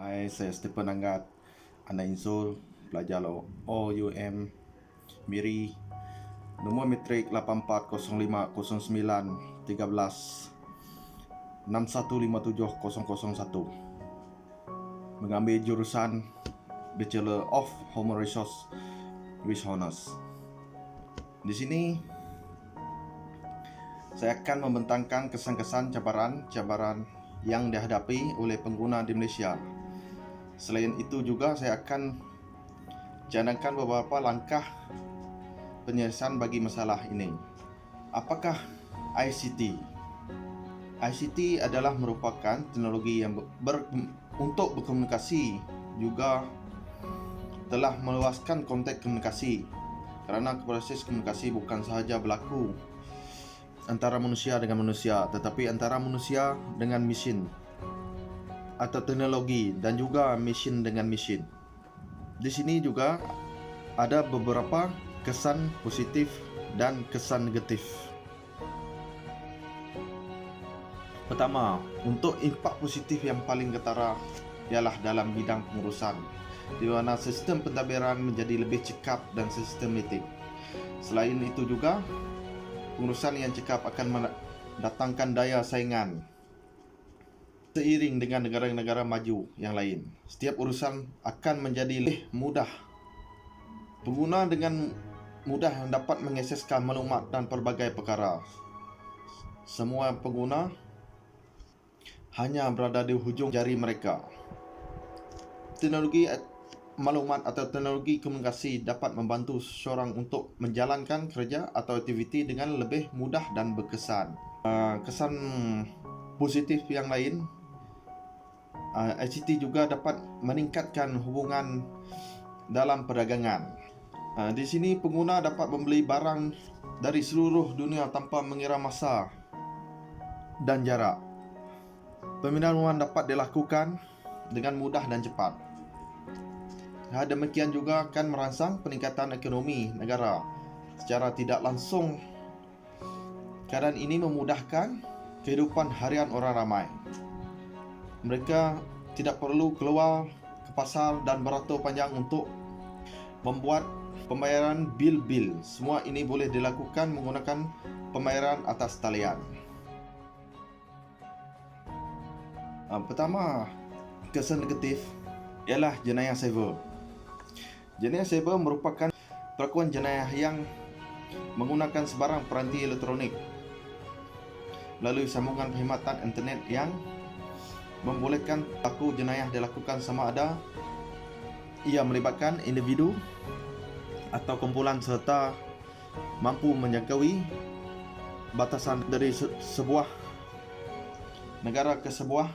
Hai, saya Stephen Anggat, anak Insul, pelajar OUM Miri, nombor metrik 84091361570001, mengambil jurusan Bachelor of Human Resource with Honors. Di sini saya akan membentangkan kesan-kesan cabaran yang dihadapi oleh pengguna di Malaysia. Selain itu juga saya akan canangkan beberapa langkah penyelesaian bagi masalah ini. Apakah ICT? ICT adalah merupakan teknologi yang untuk berkomunikasi, juga telah meluaskan konteks komunikasi, kerana proses komunikasi bukan sahaja berlaku antara manusia dengan manusia, tetapi antara manusia dengan mesin atau teknologi, dan juga mesin dengan mesin. Di sini juga ada beberapa kesan positif dan kesan negatif. Pertama, untuk impak positif yang paling ketara ialah dalam bidang pengurusan, di mana sistem pentadbiran menjadi lebih cekap dan sistematik. Selain itu juga, pengurusan yang cekap akan mendatangkan daya saingan seiring dengan negara-negara maju yang lain. Setiap urusan akan menjadi lebih mudah. Pengguna dengan mudah dapat mengakseskan maklumat dan pelbagai perkara. Semua pengguna hanya berada di hujung jari mereka. Teknologi maklumat atau teknologi komunikasi dapat membantu seseorang untuk menjalankan kerja atau aktiviti dengan lebih mudah dan berkesan. Kesan positif yang lain, ICT juga dapat meningkatkan hubungan dalam perdagangan. Di sini pengguna dapat membeli barang dari seluruh dunia tanpa mengira masa dan jarak. Pemindahan dapat dilakukan dengan mudah dan cepat. Demikian juga akan merangsang peningkatan ekonomi negara secara tidak langsung. Keadaan ini memudahkan kehidupan harian orang ramai. Mereka tidak perlu keluar ke pasar dan beratur panjang untuk membuat pembayaran bil-bil. Semua ini boleh dilakukan menggunakan pembayaran atas talian. Pertama, kesan negatif ialah jenayah cyber. Jenayah cyber merupakan pelakuan jenayah yang menggunakan sebarang peranti elektronik melalui sambungan perkhidmatan internet yang membolehkan pelaku jenayah dilakukan sama ada ia melibatkan individu atau kumpulan serta mampu menjangkaui batasan dari sebuah negara ke sebuah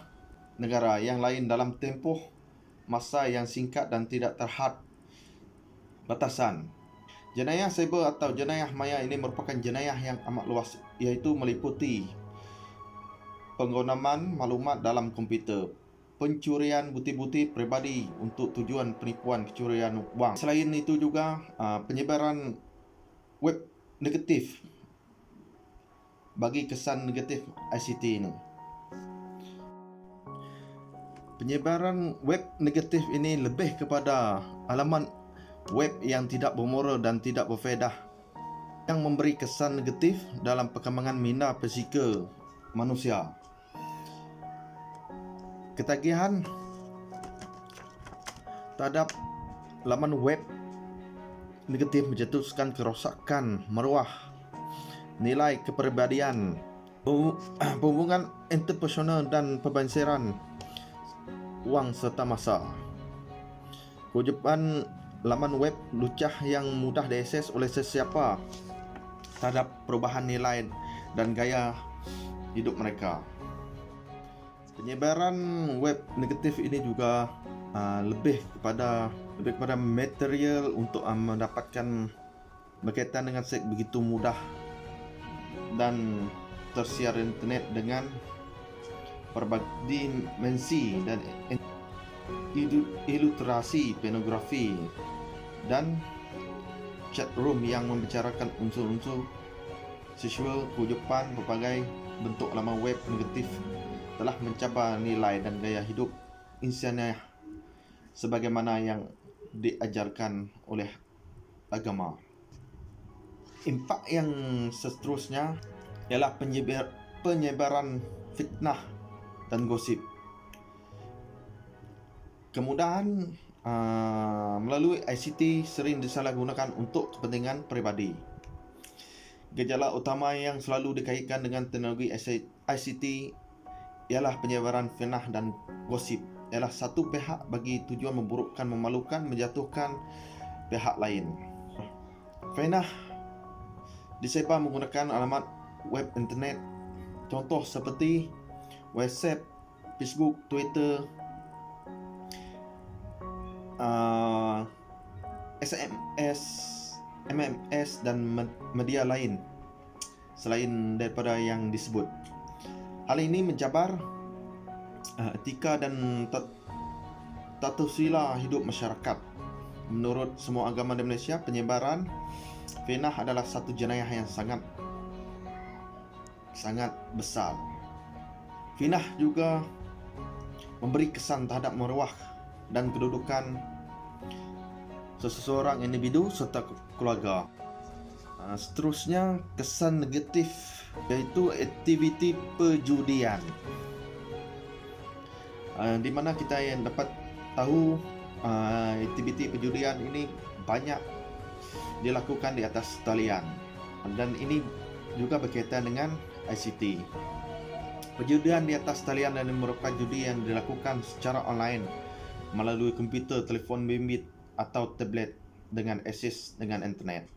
negara yang lain dalam tempoh masa yang singkat dan tidak terhad batasan. Jenayah cyber atau jenayah maya ini merupakan jenayah yang amat luas, iaitu meliputi penggunaan maklumat dalam komputer, pencurian bukti-bukti peribadi untuk tujuan penipuan kecurian wang. Selain itu juga penyebaran web negatif. Bagi kesan negatif ICT ini, penyebaran web negatif ini lebih kepada alamat web yang tidak bermoral dan tidak berfaedah, yang memberi kesan negatif dalam perkembangan minda fizikal manusia. Ketagihan terhadap laman web negatif mencetuskan kerosakan maruah, nilai kepribadian, hubungan interpersonal dan pembansiran wang serta masa. Kewujudan laman web lucah yang mudah diakses oleh sesiapa terhadap perubahan nilai dan gaya hidup mereka. Penyebaran web negatif ini juga lebih kepada material untuk mendapatkan berkaitan dengan seks begitu mudah dan tersiar internet dengan berbagai dimensi dan ilustrasi pornografi dan chat room yang membicarakan unsur-unsur seksual. Kewujudan berbagai bentuk laman web negatif telah mencabar nilai dan gaya hidup insaniah sebagaimana yang diajarkan oleh agama. Impak yang seterusnya ialah penyebaran fitnah dan gosip. Kemudahan melalui ICT sering disalahgunakan untuk kepentingan peribadi. Gejala utama yang selalu dikaitkan dengan teknologi ICT ialah penyebaran fitnah dan gosip. Ialah satu pihak bagi tujuan memburukkan, memalukan, menjatuhkan pihak lain. Fitnah disebar menggunakan alamat web internet, contoh seperti WhatsApp, Facebook, Twitter, SMS, MMS dan media lain selain daripada yang disebut. Hal ini mencabar etika dan tata sila hidup masyarakat. Menurut semua agama di Malaysia, penyebaran fitnah adalah satu jenayah yang sangat besar. Fitnah juga memberi kesan terhadap maruah dan kedudukan seseorang individu serta keluarga. Seterusnya, kesan negatif iaitu aktiviti perjudian, di mana kita yang dapat tahu aktiviti perjudian ini banyak dilakukan di atas talian, dan ini juga berkaitan dengan ICT. Perjudian di atas talian dan merupakan judi yang dilakukan secara online melalui komputer, telefon bimbit atau tablet dengan akses dengan internet.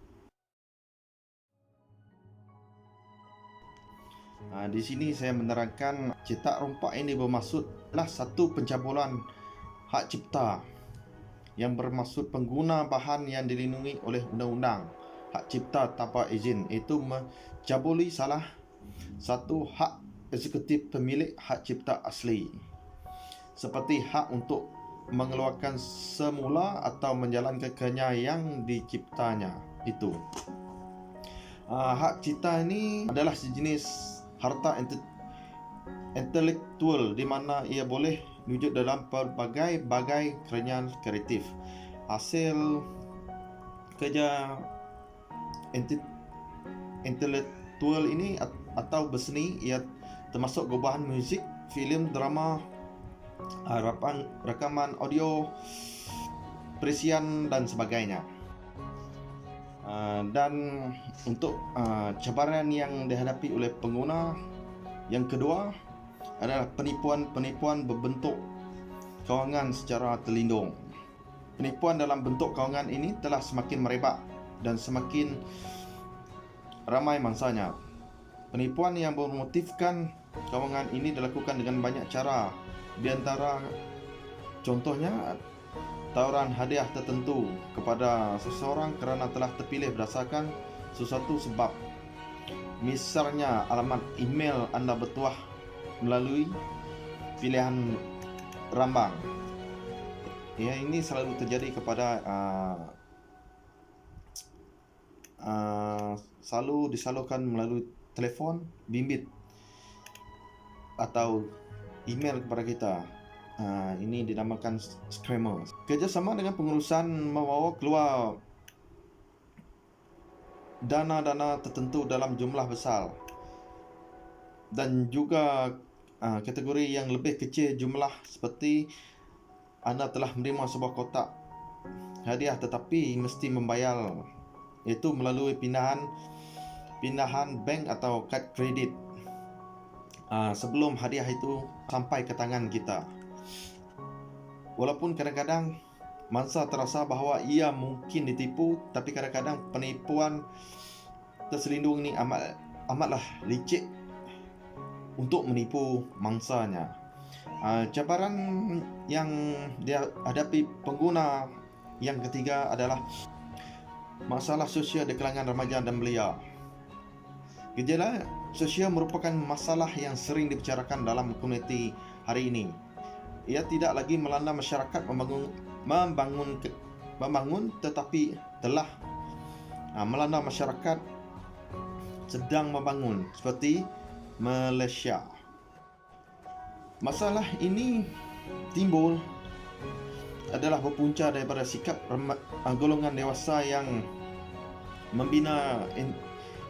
Di sini saya menerangkan cetak rompak ini bermaksudlah satu pencabulan hak cipta yang bermaksud pengguna bahan yang dilindungi oleh undang-undang hak cipta tanpa izin, iaitu mencabuli salah satu hak eksekutif pemilik hak cipta asli, seperti hak untuk mengeluarkan semula atau menjalankan kerja yang diciptanya itu. Hak cipta ini adalah sejenis harta intelektual di mana ia boleh wujud dalam pelbagai kerjaan kreatif. Hasil kerja intelektual ini atau berseni ia termasuk gubahan muzik, filem, drama, rakaman audio, perisian dan sebagainya. Dan untuk cabaran yang dihadapi oleh pengguna yang kedua adalah penipuan berbentuk kewangan secara terlindung. Penipuan dalam bentuk kewangan ini telah semakin merebak dan semakin ramai mangsanya. Penipuan yang bermotifkan kewangan ini dilakukan dengan banyak cara. Di antara contohnya, tawaran hadiah tertentu kepada seseorang kerana telah terpilih berdasarkan sesuatu sebab. Misalnya, alamat email anda bertuah melalui pilihan rambang. Ini selalu terjadi kepada selalu disalurkan melalui telefon bimbit atau email kepada kita. Ini dinamakan scammer. Kerjasama dengan pengurusan membawa keluar dana-dana tertentu dalam jumlah besar, dan juga kategori yang lebih kecil jumlah, seperti anda telah menerima sebuah kotak hadiah tetapi mesti membayar, iaitu melalui pindahan bank atau kad kredit sebelum hadiah itu sampai ke tangan kita. Walaupun kadang-kadang mangsa terasa bahawa ia mungkin ditipu, tapi kadang-kadang penipuan terselindung ini amatlah licik untuk menipu mangsanya. Cabaran yang dihadapi pengguna yang ketiga adalah masalah sosial di kalangan remaja dan belia. Gejala sosial merupakan masalah yang sering dibicarakan dalam komuniti hari ini. Ia tidak lagi melanda masyarakat membangun tetapi telah melanda masyarakat sedang membangun, seperti Malaysia. Masalah ini timbul adalah berpunca daripada sikap golongan dewasa yang membina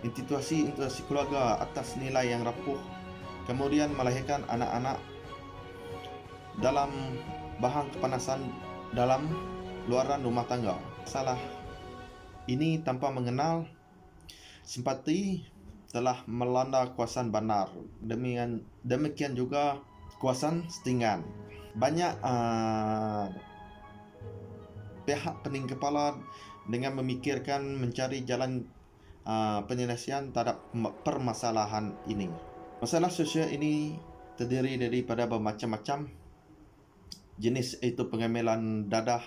institusi keluarga atas nilai yang rapuh, kemudian melahirkan anak-anak dalam bahan kepanasan dalam luaran rumah tangga. Salah ini tanpa mengenal simpati telah melanda kawasan bandar. Demikian juga kawasan setinggan. Banyak pihak pening kepala dengan memikirkan mencari jalan penyelesaian terhadap permasalahan ini. Masalah sosial ini terdiri daripada bermacam-macam jenis, iaitu pengambilan dadah,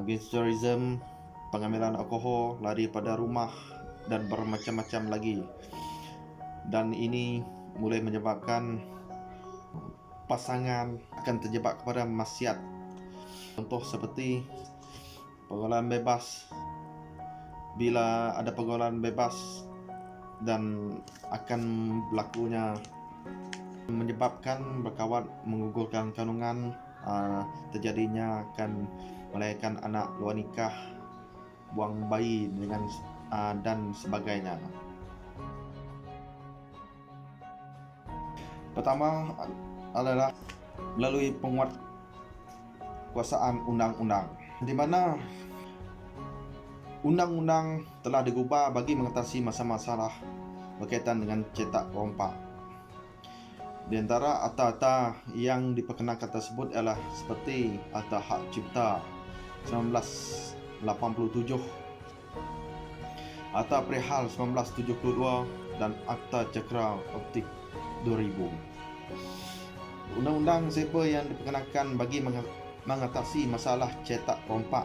gangsterism, pengambilan alkohol, lari pada rumah dan bermacam-macam lagi. Dan ini mulai menyebabkan pasangan akan terjebak kepada maksiat. Contoh seperti pergaulan bebas. Bila ada pergaulan bebas dan akan berlakunya menyebabkan berkawan menggugurkan kandungan, terjadinya akan melahirkan anak luar nikah, buang bayi dengan dan sebagainya. Pertama adalah melalui penguatkuasaan undang-undang, di mana undang-undang telah digubah bagi mengatasi masalah-masalah berkaitan dengan cetak rompak. Di antara akta-akta yang diperkenalkan tersebut ialah seperti Akta Hak Cipta 1987, Akta Perihal 1972 dan Akta Cakra Optik 2000. Undang-undang siapa yang diperkenalkan bagi mengatasi masalah cetak rompak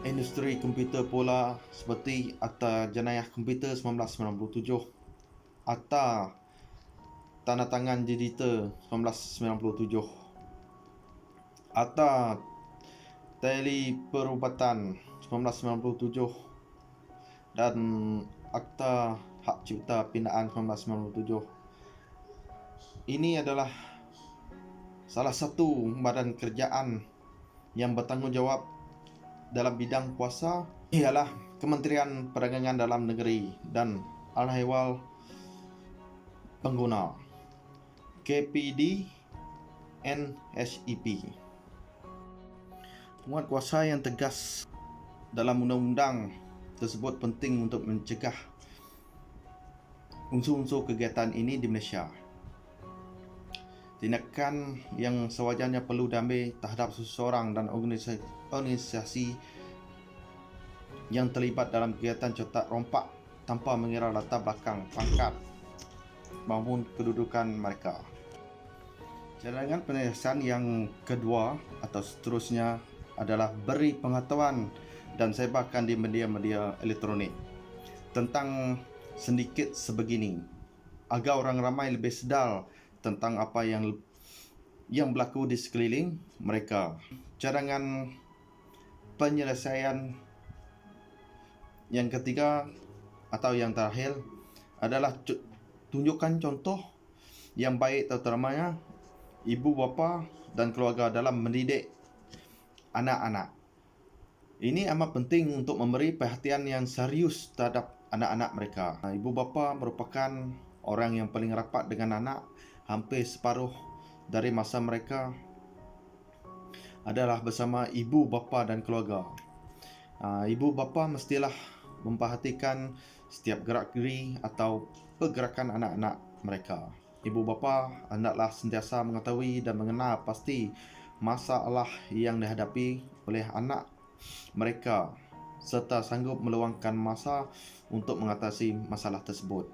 industri komputer pula seperti Akta Jenayah Komputer 1997, Akta Tanda Tangan Digital 1997, Akta Teleperubatan 1997 dan Akta Hak Cipta Pindaan 1997. Ini adalah salah satu badan kerajaan yang bertanggungjawab dalam bidang kuasa ialah Kementerian Perdagangan Dalam Negeri dan Al-Ehwal Pengguna, KPD NHEP. Penguatkuasa yang tegas dalam undang-undang tersebut penting untuk mencegah unsur-unsur kegiatan ini di Malaysia. Tindakan yang sewajarnya perlu diambil terhadap seseorang dan organisasi yang terlibat dalam kegiatan cetak rompak tanpa mengira latar belakang, pangkat maupun kedudukan mereka. Cadangan penyelesaian yang kedua atau seterusnya adalah beri pengetahuan dan sebarkan di media-media elektronik tentang sindiket sebegini agar orang ramai lebih sedar tentang apa yang berlaku di sekeliling mereka. Cadangan penyelesaian yang ketiga atau yang terakhir adalah tunjukkan contoh yang baik, terutamanya ibu bapa dan keluarga dalam mendidik anak-anak. Ini amat penting untuk memberi perhatian yang serius terhadap anak-anak mereka. Ibu bapa merupakan orang yang paling rapat dengan anak. Hampir separuh dari masa mereka adalah bersama ibu bapa dan keluarga. Ibu bapa mestilah memperhatikan setiap gerak-geri atau pergerakan anak-anak mereka. Ibu bapa hendaklah sentiasa mengetahui dan mengenal pasti masalah yang dihadapi oleh anak mereka serta sanggup meluangkan masa untuk mengatasi masalah tersebut.